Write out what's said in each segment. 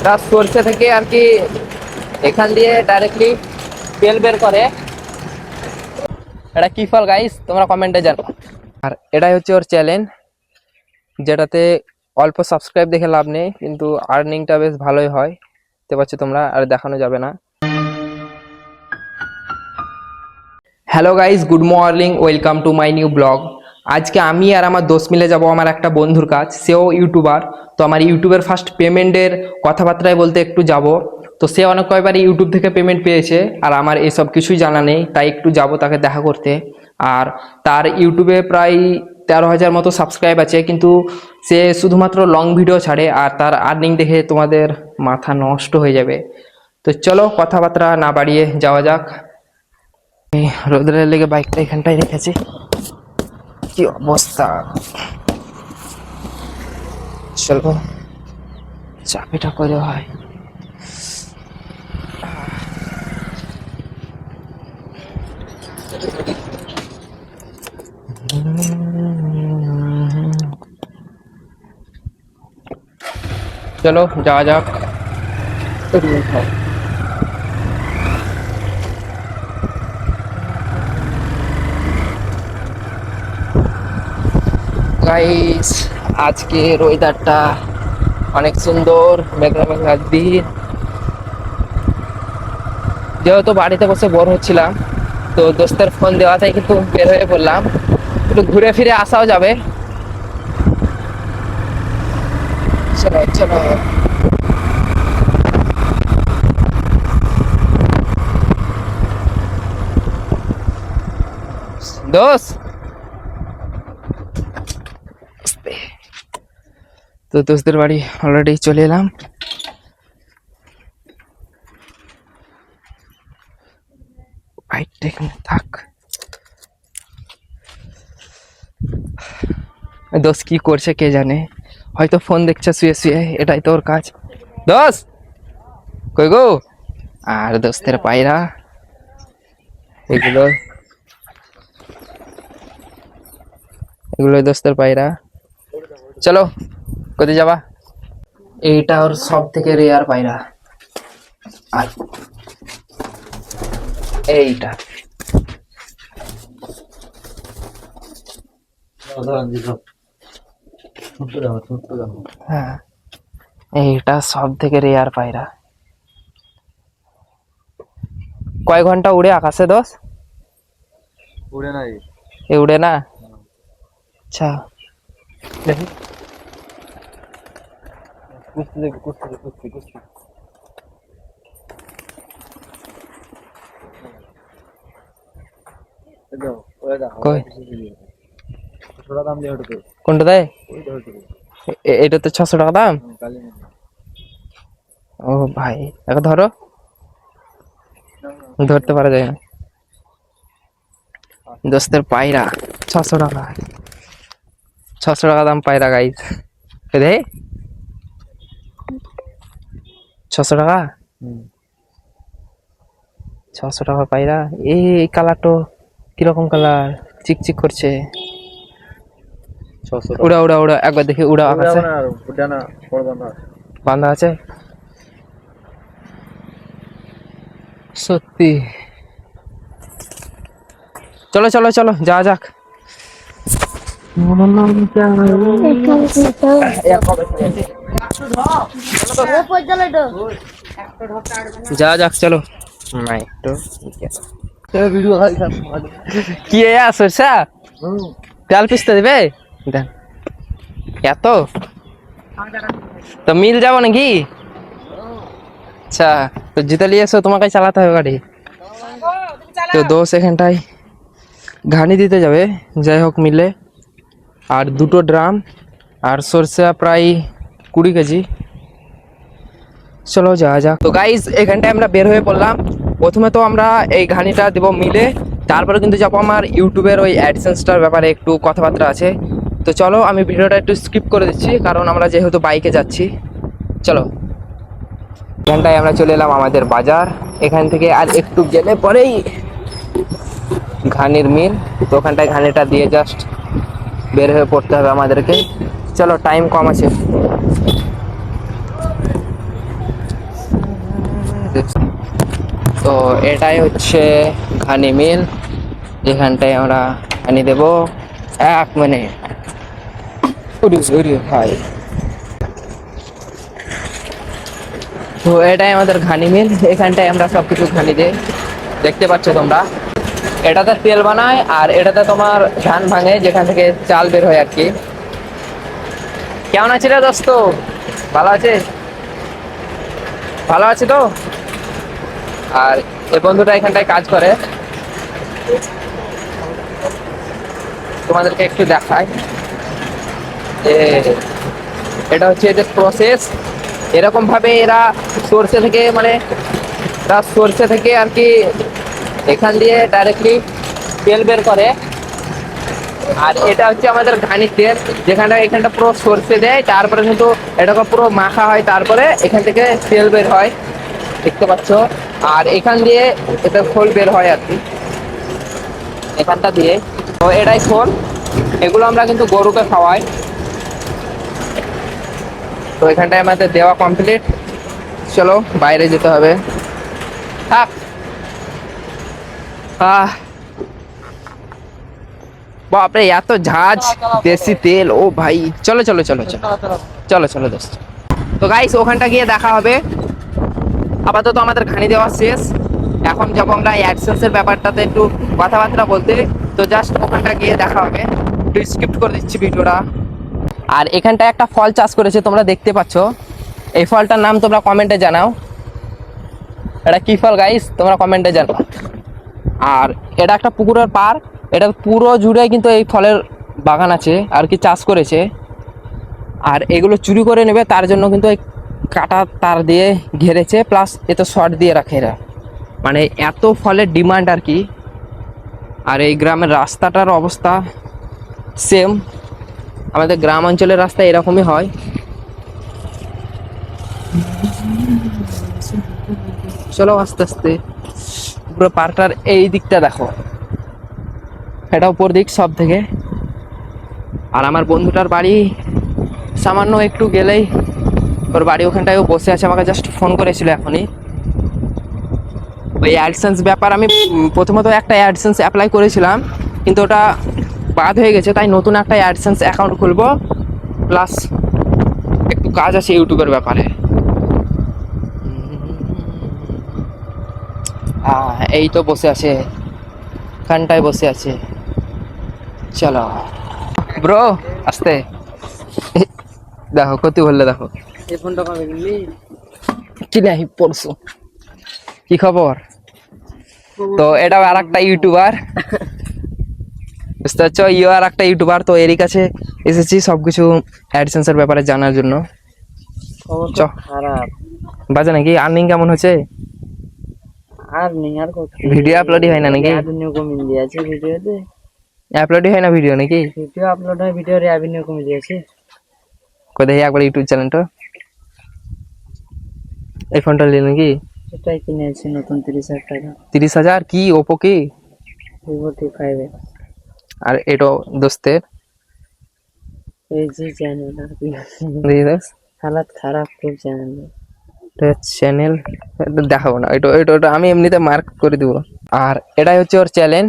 এটা সরষে থেকে আর কি এখান দিয়ে ডাইরেক্টলি তেল বের করে। এটা কি ফল গাইস তোমরা কমেন্টে জানো। আর এটাই হচ্ছে ওর চ্যানেল, যেটাতে অল্প সাবস্ক্রাইব দেখে লাভ নেই, কিন্তু আর্নিংটা বেশ ভালোই হয়, দেখতে পাচ্ছ তোমরা, আর দেখানো যাবে না। Hello guys, good morning, welcome to my new blog. আজকে আমি আর আমার দোস্ত মিলে যাব আমার একটা বন্ধুর কাজ, সেও ইউটিউবার। তো আমার ইউটিউবের ফার্স্ট পেমেন্টের কথাবার্তায় বলতে একটু যাব। তো সে অনেক কয়বারই ইউটিউব থেকে পেমেন্ট পেয়েছে, আর আমার এসব কিছুই জানা নেই, তাই একটু যাব তাকে দেখা করতে। আর তার ইউটিউবে প্রায় 13,000 মতো সাবস্ক্রাইব আছে, কিন্তু সে শুধুমাত্র লং ভিডিও ছাড়ে, আর তার আর্নিং দেখে তোমাদের মাথা নষ্ট হয়ে যাবে। তো চলো কথাবার্তা না বাড়িয়ে যাওয়া যাক। রোদ্রের লেগে বাইকটা এখানটায় রেখেছি, কি অবস্থা। চলো চাবিটা করে হয়। চলো যাওয়া যাক। গাইস আজকের ওয়েদারটা অনেক সুন্দর, মেঘলা মেঘলা দিন। যেহেতু বাড়িতে বসে বোর হচ্ছিলাম, তো দোস্তের ফোন দেওয়াতেই কিন্তু বের হয়ে পড়লাম, একটু ঘুরে ফিরে আসাও যাবে। চলো চলো। দোস্ত, তো দোস্তের বাড়ি অলরেডি চলে এলাম। বাইকটা এখানে থাক। দোস্ত কি করছে কে জানে, হয়তো ফোন দেখছে শুয়ে শুয়ে, এটাই তোর কাজ। দোস্ত কই গো? আর দোস্তের পায়রা, এগুলো এগুলো দোস্তের পায়রা। চলো কোথায় যাবা? এইটা ওর সব থেকে রেয়ার পায়রা। আর এইটা হ্যাঁ, এইটা সব থেকে রেয়ার পায়রা। কয় ঘন্টা উড়ে আকাশে দোস্ত? উড়ে নাই, এ উড়ে না? আচ্ছা দেখি। কুস্তি দেখি, কুস্তি কুস্তি কুস্তি। কই ছোটা দাম দিয়ে হটে কোনটা দেয়? ওই হটে এটা তো 600 টাকা দাম। কালী ও ভাই, এখন ধরো, ধরতে পারা যায় না। দোস্তের পায়রা 600 টাকা, 600 টাকা দাম পায়রা গাইস। দে 600 টাকা, 600 টাকা পায়রা। এই কালারটা কিরকম কালার, চিকচিক করছে। উড়া উড়া উড়া, একবার দেখি উড়া আকাশে। বান্ধা আছে সত্যি। চলো চলো চলো যাওয়া যাক। যাওয়া যাক চলো। কি সরষা তেল পিসতে দেবে? দেন এত তো মিল যাবো নাকি? আচ্ছা তো জিতে নিয়ে এসো, তোমাকে চালাতে হবে গাড়ি। তো দোষ এখানটায় ঘানি দিতে যাবে, যাই হোক মিলে। আর দুটো ড্রাম, আর সরষা প্রায় 20 কেজি। চলো যাওয়া যাক। তো গাইজ এখানটায় আমরা বের হয়ে পড়লাম। প্রথমে তো আমরা এই ঘানিটা দেবো মিলে, তারপরে কিন্তু যাবো আমার ইউটিউবের ওই অ্যাডসেন্সটার ব্যাপারে একটু কথাবার্তা আছে। তো চলো আমি ভিডিওটা একটু স্কিপ করে দিচ্ছি, কারণ আমরা যেহেতু বাইকে যাচ্ছি। চলো এখানটায় আমরা চলে এলাম আমাদের বাজার, এখান থেকে আর একটু গেলে পরেই ঘানির মিল। তো ওখানটায় ঘানিটা দিয়ে জাস্ট বের হয়ে পড়তে হবে আমাদেরকে। চলো টাইম কম আছে। তো এটাই হচ্ছে ঘানি মিল, যেখানটায় আমরা ঘানি দেব। 1 মিনিট। ভাই, তো এটাই আমাদের ঘানি মিল, এখানটায় আমরা সবকিছু ঘানি দিই। দেখতে পাচ্ছ তোমরা, এটাতে তেল বানায় আর এটাতে তোমার ধান ভাঙে, যেখান থেকে চাল বের হয় আর কি। কেমন আছে রে দোস্ত? ভালো আছে? ভালো আছে তো? আর এই বন্ধুটা এখানটায় কাজ করে, তোমাদেরকে একটু দেখাই যে এটা হচ্ছে এদের প্রসেস। এরকম ভাবে এরা সর্ষে থেকে, মানে এরা সর্ষে থেকে আর কি এখান দিয়ে ডাইরেক্টলি তেল বের করে। আর এটা হচ্ছে আমাদের ঘানির তেল, এখানটা পুরো সর্ষে দেয়, তারপরে কিন্তু এটাকে পুরো মাখা হয়, তারপরে এখান থেকে তেল বের হয়, দেখতে পাচ্ছ। আর এখান দিয়ে এটা খোল বের হয় আর কি, এখানটা দিয়ে। তো এটাই খোল, এগুলো আমরা কিন্তু গরুকে খাওয়াই। তো এখানটায় আমাদের দেওয়া কমপ্লিট। চলো বাইরে যেতে হবে। থাক। বাপরে, এত ঝাঁজ দেশি তেল, ও ভাই। চলো চলো চলো চলো চলো চলো দোস্ত। তো গাইস, ওখানটা গিয়ে দেখা হবে। আপাতত আমাদের ঘানি দেওয়া শেষ। এখন যাবো আমরা অ্যাডসেন্সের ব্যাপারটাতে একটু কথাবার্তা বলতে। তো জাস্ট ওখানটা গিয়ে দেখা হবে। একটু স্কিপ করে দিচ্ছি ভিডিওটা। আর এখানটা একটা ফল চাষ করেছে, তোমরা দেখতে পাচ্ছ। এই ফলটার নাম তোমরা কমেন্টে জানাও, এটা কি ফল গাইস, তোমরা কমেন্টে জানাও। আর এটা একটা পুকুরের পার, এটা পুরো জুড়ে কিন্তু এই ফলের বাগান আছে আর কি, চাষ করেছে। আর এগুলো চুরি করে নেবে, তার জন্য কিন্তু এই কাটা তার দিয়ে ঘেরেছে, প্লাস এত শর্ট দিয়ে রাখে এরা। মানে এত ফলের ডিমান্ড আর কি। আর এই গ্রামের রাস্তাটার অবস্থা সেম, আমাদের গ্রাম অঞ্চলের রাস্তা এরকমই হয়। চলো আস্তে আস্তে। পুরো পার্কটার এই দিকটা দেখো, এটা উপর দিক সব থেকে। আর আমার বন্ধুটার বাড়ি সামান্য একটু গেলেই ওর বাড়ি, ওখানটায় ও বসে আছে, আমাকে জাস্ট ফোন করেছিল এখনই। ওই অ্যাডসেন্স ব্যাপার, আমি প্রথমত একটা অ্যাডসেন্স অ্যাপ্লাই করেছিলাম, কিন্তু ওটা বাদ হয়ে গেছে, তাই নতুন একটা অ্যাডসেন্স অ্যাকাউন্ট খুলবো। প্লাস একটু কাজ আছে ইউটিউবের ব্যাপারে। এই তো বসে আছে, এখানটায় বসে আছে। চলো ব্রো, আস্তে। দেখো কত বললে, দেখো এই ফোনটা কবে কিনলি? কি নাই পড়ছো, কি খবর? তো এটাও আর একটা ইউটিউবার, বুঝতে পারছো, ইও আর একটা ইউটিউবার। তো এরই কাছে এসেছি সবকিছু অ্যাডসেন্সের ব্যাপারে জানার জন্য। খবর চ, তো খারাপ। বাজে নাকি? আর্নিং কেমন হচ্ছে? আর নেই, আর কত ভিডিও আপলোডই হয় না নাকি? রেভিনিউ কমে দিয়েছে ভিডিওতে। আপলোডই হয় না ভিডিও নাকি? ভিডিও আপলোড হয়, ভিডিও রেভিনিউ কমে দিয়েছে। কোথায় একবার ইউটিউব চ্যানেলটা, এই ফোনটা নিলে নাকি? এটাই কিনেছি নতুন 30,000 টাকা। 30,000? কি ওপো কি? ভিভো T5 এ। আর এটা দোস্তের এই যে চ্যানেল আর কি, হালাত খারাপ খুব চ্যানেল। চ্যানেল দেখাবো না, এটা এটা ওটা আমি এমনিতে মার্ক করে দিব। আর এটাই হচ্ছে ওর চ্যানেল,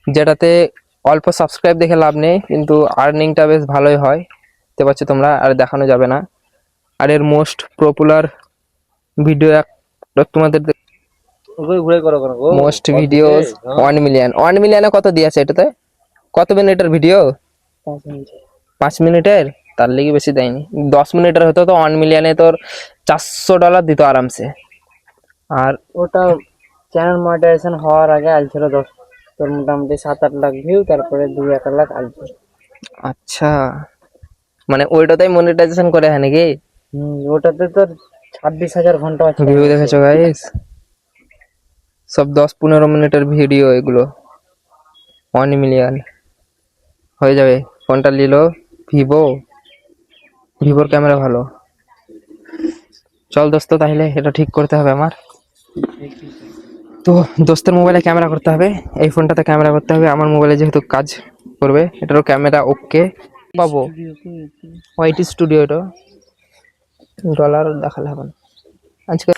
যেটাতে অল্প সাবস্ক্রাইব দেখে লাভ নেই, কিন্তু আর্নিংটা বেশ ভালোই হয়, দেখতে পাচ্ছ তোমরা। আর দেখানো যাবে না। আর এর মোস্ট পপুলার ভিডিও তোমাদের ঘুরে করো করো মোস্ট ভিডিওস 1 মিলিয়ন। 1 মিলিয়নে কত দিয়েছে এটাতে? কত মিনিটের ভিডিও? 5 মিনিট। 5 মিনিটের? তার লেগে বেশি দেয়নি। 10 মিনিটের হতো তো 1 মিলিয়নে তোর $400 দিত আরামসে। আর ওটা চ্যানেল মনিটাইজেশন হওয়ার আগে আলছিল 10, তোর মোটামুটি 7-8 লাখ ভিউ, তারপরে 2-1 লাখ আসবে। আচ্ছা, মানে ওইটাতেই মনিটাইজেশন করে হয় নাকি? ওটাতে তোর 26,000 ঘন্টা আছে ভিউ দেখেছো গাইস? সব 10-15 মিনিটের ভিডিও এগুলো। 1 মিলিয়ন হয়ে যাবে। কোনটা নিলো? ভিভোর ক্যামেরা ভালো। চল দোস্ত, তাহলে এটা ঠিক করতে হবে আমার। তো দোস্তের মোবাইলে ক্যামেরা করতে হবে, এই ফোনটাতে ক্যামেরা করতে হবে। আমার মোবাইলে যেহেতু কাজ করবে, এটারও ক্যামেরা ওকে পাবো। হোয়াইট স্টুডিও, এটা ডলার দেখালে হবে না আজকে।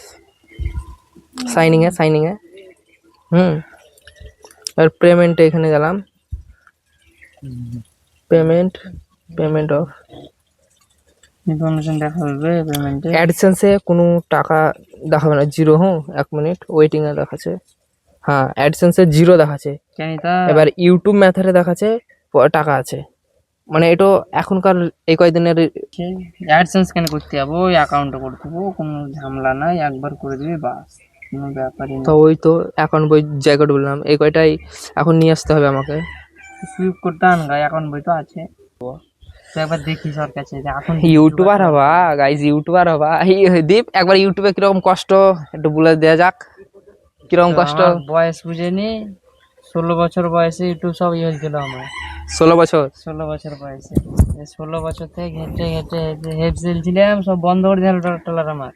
সাইনিংয়ে আর পেমেন্টে এখানে গেলাম, পেমেন্ট অফ ইনফরমেশন দেখা হবে পেমেন্টে। অ্যাডসেন্সে কোনো টাকা দেখাবে না, জিরো। 1 মিনিট ওয়েটিংয়ে দেখাচ্ছে, হ্যাঁ অ্যাডসেন্সে জিরো দেখাচ্ছে। কেন তা এবার ইউটিউব মেথডে দেখাচ্ছে টাকা আছে, মানে এটা এখনকার এই কয়দিনের। অ্যাডসেন্স কেন করতে যাবো, ওই অ্যাকাউন্টে করতে হবে, কোনো ঝামেলা নাই, একবার করে দিবি বাস, কোনো ব্যাপারই না। তো ওই তো অ্যাকাউন্ট বই জায়গাটা বললাম, এই কয়টাই এখন নিয়ে আসতে হবে আমাকে। সুইপ করতে আন গা, অ্যাকাউন্ট বই তো আছে, তো একবার দেখিস ওর কাছে যে এখন ইউটিউবার হবা গাইজ, ইউটিউবার হবা। দীপ একবার ইউটিউবে কিরকম কষ্ট একটু বলে দেওয়া যাক, কিরকম কষ্ট। আমার বয়স বুঝেনি, 16 বছর বয়সে ইউটিউব সব ইয়ে হয়েছিল আমার। 16 বছর 16 বছর বয়সে, 16 বছর থেকে ঘেটে ঘেটে ঘেটে হেড ছিলাম, সব বন্ধ করে দিল ডলার আমার,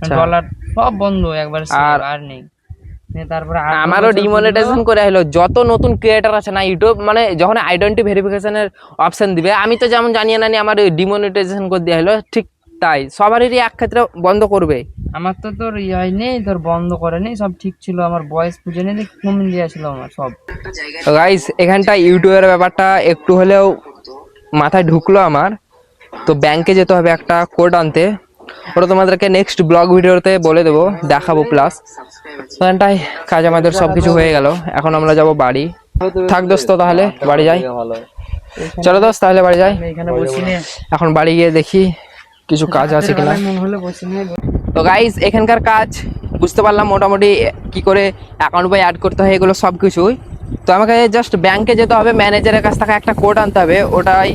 আচ্ছা। ডলার সব বন্ধ একবার, আর- আর নেই। তারপরে আমারও ডিমনিটাইজেশন করে হলো। যত নতুন ক্রিয়েটার আছে না ইউটিউব, মানে যখন আইডেন্টি ভেরিফিকেশনের অপশন দিবে, আমি তো যেমন জানি না আমার ডিমনিটাইজেশন করে দেওয়া হলো, ঠিক তাই সবারই এক ক্ষেত্রে বন্ধ করবে। আমার তো তোর ইয়ে হয়নি, তোর বন্ধ করেনি, সব ঠিক ছিল, আমার বয়স বুঝে নেই, কমিয়ে দিয়েছিল আমার সব। গাইস এখানটা ইউটিউবের ব্যাপারটা একটু হলেও মাথায় ঢুকলো আমার। তো ব্যাংকে যেতে হবে একটা কোড আনতে, ওটা তোমাদেরকে নেক্সট ব্লগ ভিডিওতে বলে দেবো, দেখাবো। প্লাস এখানটায় কাজ আমাদের সব কিছু হয়ে গেল, এখন আমরা যাব বাড়ি। থাক দোস্ত, তাহলে বাড়ি যাই। চলো দোস্ত তাহলে বাড়ি যাই। আমি এখানে বসি নিয়ে এখন বাড়ি গিয়ে দেখি কিছু কাজ আছে কিনা। মন হলে বসি নিয়ে তো গাইস এখানকার কাজ বুঝতে পারলাম মোটামুটি, কি করে অ্যাকাউন্ট বই অ্যাড করতে হয় এগুলো সব কিছুই। তো আমাকে জাস্ট ব্যাংকে যেতে হবে, ম্যানেজারের কাছ থেকে একটা কোড আনতে হবে, ওটাই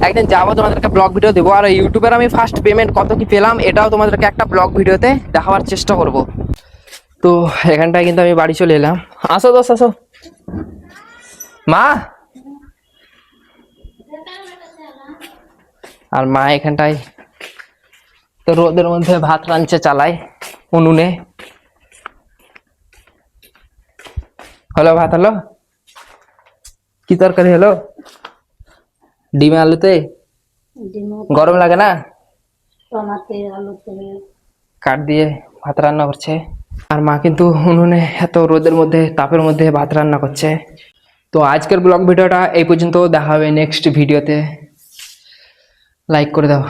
একদিন যাবো, তোমাদেরকে ব্লগ ভিডিও দেবো। আর ইউটিউবের আমি ফার্স্ট পেমেন্ট কত কি পেলাম এটাও তোমাদেরকে একটা ব্লগ ভিডিওতে দেখাবার চেষ্টা করব। তো এখানটায় কিন্তু আমি বাড়ি চলে এলাম। আসো দোস্ত আসো। মা, আর মা এখানটায় তো রোদের মধ্যে ভাত রাঁধছে চালায় উনুনে। হলো ভাত হলো, কি তরকারি হলো? ডিমে আলুতে, গরম লাগে না? কাঠ দিয়ে ভাত রান্না করছে, আর মা কিন্তু উনুনে এত রোদের মধ্যে তাপের মধ্যে ভাত রান্না করছে। তো আজকের ব্লগ ভিডিওটা এই পর্যন্ত, দেখা হবে নেক্সট ভিডিওতে। লাইক করে দাও।